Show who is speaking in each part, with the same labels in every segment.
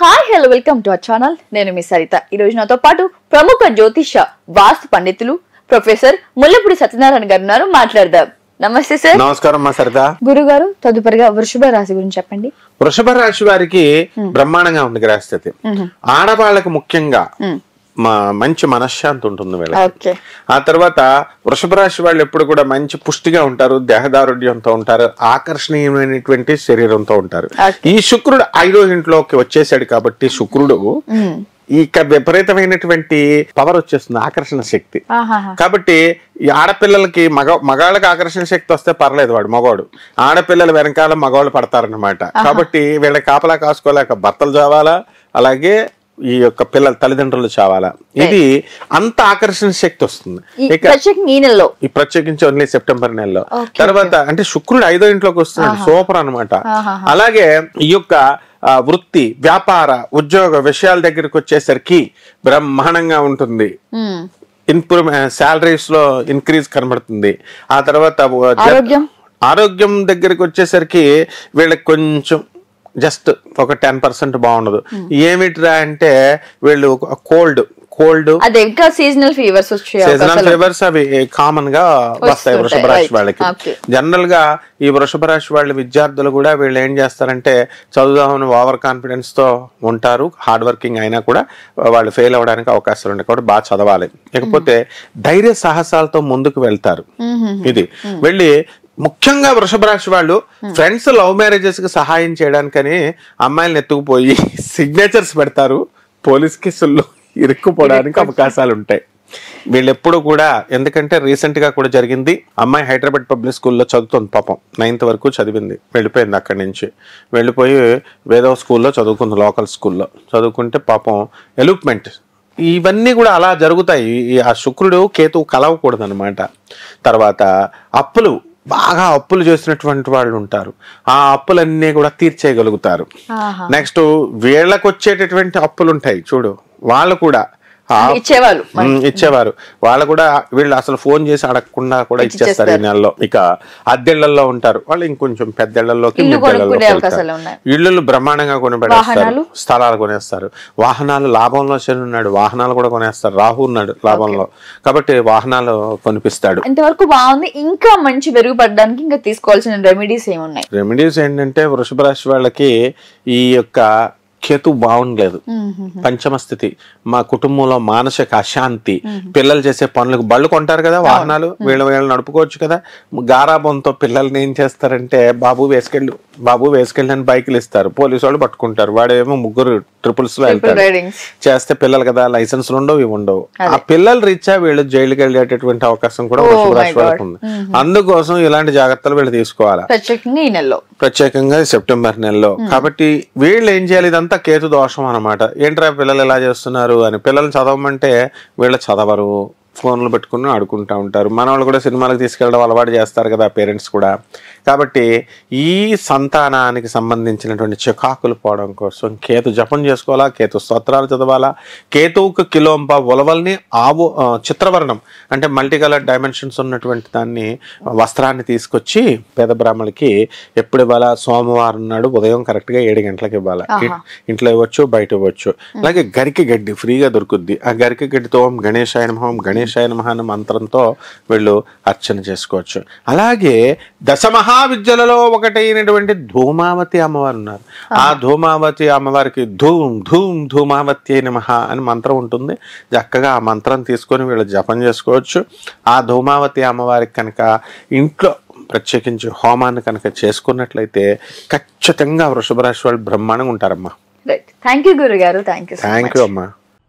Speaker 1: Hi hello welcome to our channel. నేను మీ సరిత. ఈ రోజు నాతో పాటు ప్రముఖ జ్యోతిష వాస్తు పండితులు ప్రొఫెసర్ ముల్లపూడి సత్యనారాయణ గారు ఉన్నారు. మాట్లాడదాం. నమస్తే సార్.
Speaker 2: నమస్కారం మా సరిత.
Speaker 1: గురుగారు, తదుపరిగా వృషభ రాశి గురించి చెప్పండి.
Speaker 2: వృషభ రాశి వారికి బ్రహ్మాండంగా ఉంది గ్రహస్థితి. ఆడవాళ్ళకి ముఖ్యంగా మంచి మనశ్శాంతి ఉంటుంది వీళ్ళకి. ఆ తర్వాత వృషభ రాశి వాళ్ళు ఎప్పుడు కూడా మంచి పుష్టిగా ఉంటారు, దేహదారుఢ్యంతో ఉంటారు, ఆకర్షణీయమైనటువంటి శరీరంతో ఉంటారు. ఈ శుక్రుడు 5వ ఇంట్లోకి వచ్చేసాడు కాబట్టి శుక్రుడు ఇక విపరీతమైనటువంటి పవర్ వచ్చేస్తుంది, ఆకర్షణ శక్తి. కాబట్టి ఈ ఆడపిల్లలకి మగాళ్ళకి ఆకర్షణ శక్తి వస్తే పర్లేదు, వాడు మగవాడు. ఆడపిల్లల వెనకాల మగవాళ్ళు పడతారనమాట. కాబట్టి వీళ్ళ కాపలా కాసుకోలేక భర్తలు చావాలా, అలాగే ఈ యొక్క పిల్లల తల్లిదండ్రులు చావాలా. ఇది అంత ఆకర్షణ శక్తి వస్తుంది ఈ ప్రత్యేకించి ఓన్లీ సెప్టెంబర్ నెలలో. తర్వాత అంటే శుక్రుడు 5వ ఇంట్లోకి వస్తున్నాడు, సూపర్ అనమాట. అలాగే ఈ యొక్క వృత్తి, వ్యాపార, ఉద్యోగ విషయాల దగ్గరికి వచ్చేసరికి బ్రహ్మాండంగా ఉంటుంది. శాలరీస్ లో ఇన్క్రీజ్ కనబడుతుంది. ఆ తర్వాత ఆరోగ్యం దగ్గరికి వచ్చేసరికి వీళ్ళకి కొంచెం జస్ట్ ఒక 10% బాగుండదు. ఏమిట్రా అంటే వీళ్ళు కోల్డ్
Speaker 1: సీజనల్
Speaker 2: ఫీవర్స్ అవి కామన్ గా వస్తాయి వృషభ రాశి వాళ్ళకి. జనరల్ గా ఈ వృషభ రాశి వాళ్ళ విద్యార్థులు కూడా వీళ్ళు ఏం చేస్తారంటే చదువుదామని ఓవర్ కాన్ఫిడెన్స్ తో ఉంటారు. హార్డ్ వర్కింగ్ అయినా కూడా వాళ్ళు ఫెయిల్ అవ్వడానికి అవకాశాలు ఉంటాయి. కాబట్టి బాగా చదవాలి. లేకపోతే ధైర్య సాహసాలతో ముందుకు వెళ్తారు. ఇది వెళ్ళి ముఖ్యంగా వృషభ రాశి వాళ్ళు ఫ్రెండ్స్ లవ్ మ్యారేజెస్ కి సహాయం చేయడానికని అమ్మాయిలను ఎత్తుకుపోయి సిగ్నేచర్స్ పెడతారు. పోలీస్ కేసుల్లో ఇరుక్కుపోవడానికి అవకాశాలు ఉంటాయి. వీళ్ళు ఎప్పుడు కూడా, ఎందుకంటే రీసెంట్ గా కూడా జరిగింది. అమ్మాయి హైదరాబాద్ పబ్లిక్ స్కూల్లో చదువుతుంది. పాపం 9th వరకు చదివింది, వెళ్ళిపోయింది. అక్కడి నుంచి వెళ్ళిపోయి వేదో స్కూల్లో చదువుకుంది, లోకల్ స్కూల్లో చదువుకుంటే పాపం ఎలూప్మెంట్ ఇవన్నీ కూడా అలా జరుగుతాయి. ఆ శుక్రుడు కేతువు కలవకూడదు అనమాట. తర్వాత బాగా అప్పులు చేసినటువంటి వాళ్ళు ఉంటారు. ఆ అప్పులన్నీ కూడా తీర్చేయగలుగుతారు. నెక్స్ట్ వీళ్ళకి వచ్చేటటువంటి అప్పులు ఉంటాయి చూడు, వాళ్ళు కూడా ఇచ్చేవారు. వాళ్ళు కూడా వీళ్ళు అసలు ఫోన్ చేసి అడగకుండా కూడా ఇచ్చేస్తారు ఈ నెలలో. ఇక అద్దెళ్లలో ఉంటారు వాళ్ళు, ఇంకొంచెం పెద్దళ్లలోకి ఇళ్ళు బ్రహ్మాండంగా కొనిపెడేస్తారు, స్థలాలు కొనేస్తారు. వాహనాలు లాభంలో శని ఉన్నాడు, వాహనాలు కూడా కొనేస్తారు. రాహు ఉన్నాడు లాభంలో, కాబట్టి వాహనాలు కొనిపిస్తాడు.
Speaker 1: ఇంతవరకు బాగుంది. ఇంకా మంచి మెరుగుపడడానికి ఇంకా తీసుకోవాల్సిన రెమెడీస్ ఏమున్నాయి?
Speaker 2: రెమెడీస్ ఏంటంటే వృషభ రాశి వాళ్ళకి ఈ యొక్క కేతు బాగుండలేదు, పంచమ స్థితి. మా కుటుంబంలో మానసిక అశాంతి, పిల్లలు చేసే పనులకు బళ్ళు కొంటారు కదా, వాహనాలు వీళ్ళు నడుపుకోవచ్చు కదా. గారాబంతో పిల్లల్ని ఏం చేస్తారంటే బాబు వేసుకెళ్ళి అని బైకులు ఇస్తారు, పోలీసు వాళ్ళు పట్టుకుంటారు. వాడేమో 3 ట్రిపుల్స్ లో వెళ్తారు. చేస్తే పిల్లలు కదా, లైసెన్స్లు ఉండవు, ఇవి ఉండవు. ఆ పిల్లలు రీత్యా వీళ్ళు జైలుకి వెళ్ళేటటువంటి అవకాశం కూడా వృషభ రాశి వాళ్ళకు ఉంది. అందుకోసం ఇలాంటి జాగ్రత్తలు వీళ్ళు తీసుకోవాలి, ప్రత్యేకంగా సెప్టెంబర్ నెలలో. కాబట్టి వీళ్ళు ఏం చేయాలి, ఇదంతా కేతు దోషం అనమాట. ఏంట్రా పిల్లలు ఎలా చేస్తున్నారు అని. పిల్లలు చదవమంటే వీళ్ళు చదవరు, ఫోన్లు పెట్టుకుని ఆడుకుంటూ ఉంటారు. మన వాళ్ళు కూడా సినిమాలకు తీసుకెళ్ళడం అలవాటు చేస్తారు కదా పేరెంట్స్ కూడా. కాబట్టి ఈ సంతానానికి సంబంధించినటువంటి చికాకులు పోవడం కోసం కేతు జపం చేసుకోవాలా, కేతు స్తోత్రాలు చదవాలా. కేతువుకు కిలోంప ఉలవల్ని చిత్రవర్ణం అంటే మల్టీ కలర్ డైమెన్షన్స్ ఉన్నటువంటి దాన్ని వస్త్రాన్ని తీసుకొచ్చి పేద బ్రాహ్మణులకి ఎప్పుడు ఇవ్వాలా? సోమవారం నాడు ఉదయం కరెక్ట్గా 7 గంటలకు ఇవ్వాలి. ఇంట్లో ఇవ్వచ్చు, బయట ఇవ్వచ్చు. అలాగే గరికి గడ్డి ఫ్రీగా దొరుకుద్ది. ఆ గరికి గడ్డితో ఓం గణేశాయ నమః, ఓం గణేశాయ నమః అనే మంత్రంతో వీళ్ళు అర్చన చేసుకోవచ్చు. అలాగే దశమహావిద్యలలో ఒకటైనటువంటి ధూమావతి అమ్మవారు ఉన్నారు. ఆ ధూమావతి అమ్మవారికి ధూమావతి నమః అని మంత్రం ఉంటుంది. చక్కగా ఆ మంత్రం తీసుకొని వీళ్ళు జపం చేసుకోవచ్చు. ఆ ధూమావతి అమ్మవారికి కనుక ఇంట్లో ప్రత్యేకించి హోమాన్ని కనుక చేసుకున్నట్లయితే ఖచ్చితంగా వృషభ రాశి వాళ్ళు బ్రహ్మాండంగా ఉంటారమ్మా.
Speaker 1: థ్యాంక్ యూ గురుగారు. థ్యాంక్ యూ
Speaker 2: అమ్మా.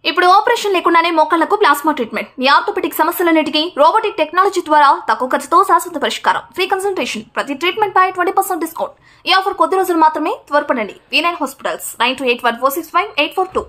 Speaker 3: ఇప్పుడు ఆపరేషన్ లేకుండానే మోకాళ్లకు ప్లాస్మా ట్రీట్మెంట్. మీ ఆర్థోపెటిక్ సమస్యలన్నిటికీ రోబోటిక్ టెక్నాలజీ ద్వారా తక్కువ ఖర్చుతో శాశ్వత పరిష్కారం. Free consultation. ప్రతి ట్రీట్మెంట్ పై 20% డిస్కౌంట్. ఈ ఆఫర్ కొద్ది రోజులు మాత్రమే. త్వరపడండి. V9 hospitals 9281465842.